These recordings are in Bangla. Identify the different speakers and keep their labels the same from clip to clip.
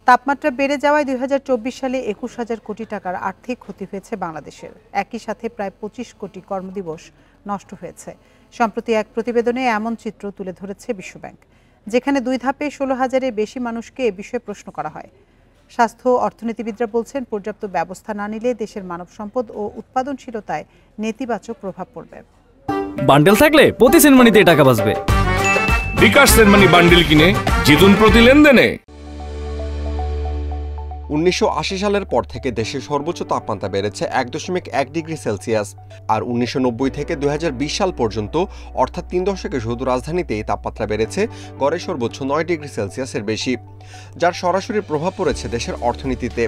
Speaker 1: তাপমাত্রা বেড়ে যাওয়ায় ২০২৪ সালে ২১,০০০ কোটি টাকার আর্থিক ক্ষতি হয়েছে বাংলাদেশের। একই সাথে প্রায় ২৫ কোটি কর্মদিবস নষ্ট হয়েছে। সম্প্রতি এক প্রতিবেদনে এমন চিত্র তুলে ধরেছে বিশ্বব্যাংক, যেখানে ২ ধাপে ১৬,০০০-এর বেশি মানুষকে এ বিষয়ে প্রশ্ন করা হয়। স্বাস্থ্য অর্থনীতিবিদরা বলছেন, পর্যাপ্ত ব্যবস্থা না নিলে দেশের মানব সম্পদ ও উৎপাদনশীলতায় নেতিবাচক প্রভাব পড়বে।
Speaker 2: বান্ডেল থাকলে প্রতি সেনমানিতে টাকা বাঁচবে।
Speaker 3: বিকাশ সেনমানি বান্ডেল কিনে জিতুন প্রতি লেনদেনে।
Speaker 4: ১৯৮০ সালের পর থেকে দেশে সর্বোচ্চ তাপমাত্রা বেড়েছে ১.১ ডিগ্রি সেলসিয়াস। আর ১৯৯০ থেকে ২০২০ সাল পর্যন্ত অর্থাৎ ৩ দশকে শুধু রাজধানীতেই তাপমাত্রা বেড়েছে গড়ে সর্বোচ্চ ৯ ডিগ্রি সেলসিয়াসের বেশি, যার সরাসরি প্রভাব পড়েছে দেশের অর্থনীতিতে।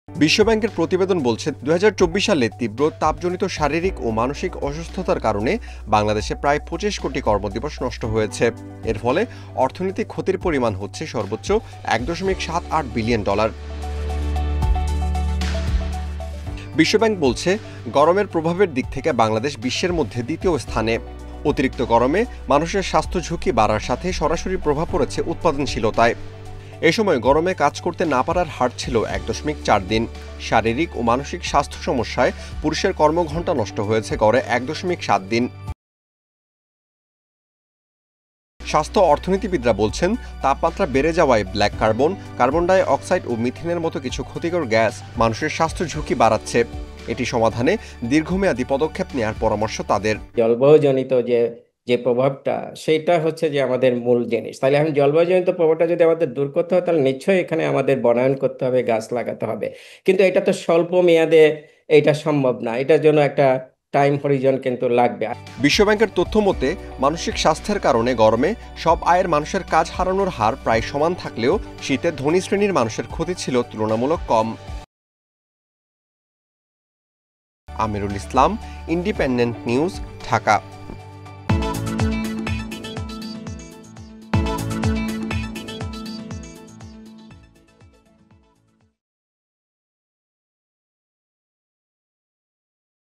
Speaker 4: বিশ্বব্যাংকের প্রতিবেদন বলছে, ২০২৪ সালে তীব্র তাপজনিত শারীরিক ও মানসিক অসুস্থতার কারণে বাংলাদেশে প্রায় ২৫ কোটি কর্মদিবস নষ্ট হয়েছে। এর ফলে অর্থনৈতিক ক্ষতির পরিমাণ হচ্ছে সর্বোচ্চ $১.৭৮ বিলিয়ন। বিশ্বব্যাংক বলছে, গরমের প্রভাবের দিক থেকে বাংলাদেশ বিশ্বের মধ্যে দ্বিতীয় স্থানে। অতিরিক্ত গরমে মানুষের স্বাস্থ্য ঝুঁকি বাড়ার সাথে সরাসরি প্রভাব পড়েছে উৎপাদনশীলতায়। এ সময় গরমে কাজ করতে না পারার হার ছিল ১.৪ দিন। শারীরিক ও মানসিক স্বাস্থ্য সমস্যায় পুরুষের কর্মঘণ্টা নষ্ট হয়েছে গড়ে ১.৭ দিন। স্বাস্থ্য অর্থনীতিবিদরা বলছেন, তাপমাত্রা বেড়ে যাওয়ায় black carbon, carbon die oxide ও মিথেনের মতো কিছু ক্ষতিকর গ্যাস মানুষের স্বাস্থ্য ঝুঁকি বাড়াচ্ছে। এটি সমাধানে দীর্ঘমেয়াদী পদক্ষেপ নেওয়ার পরামর্শ তাদের।
Speaker 5: জলবায়ুজনিত যে প্রভাবটা, সেটা হচ্ছে যে আমাদের মূল জিনিস। তাহলে এখন জলবায়ুজনিত প্রভাবটা যদি আমাদের দূর করতে হয়, তাহলে নিশ্চয়ই এখানে আমাদের বনায়ন করতে হবে, গাছ লাগাতে হবে। কিন্তু এটা তো স্বল্প মেয়াদে এটা সম্ভব না, এটার জন্য একটা টাইম হরিজন কিন্তু লাগবে।
Speaker 4: বিশ্বব্যাংকের তথ্য মতে, মানসিক স্বাস্থ্যের কারণে গরমে সব আয়ের মানুষের কাজ হারানোর হার প্রায় সমান থাকলেও শীতে ধনী শ্রেণীর মানুষের ক্ষতি ছিল তুলনামূলক কম। Amirul Islam, independent news, Dhaka.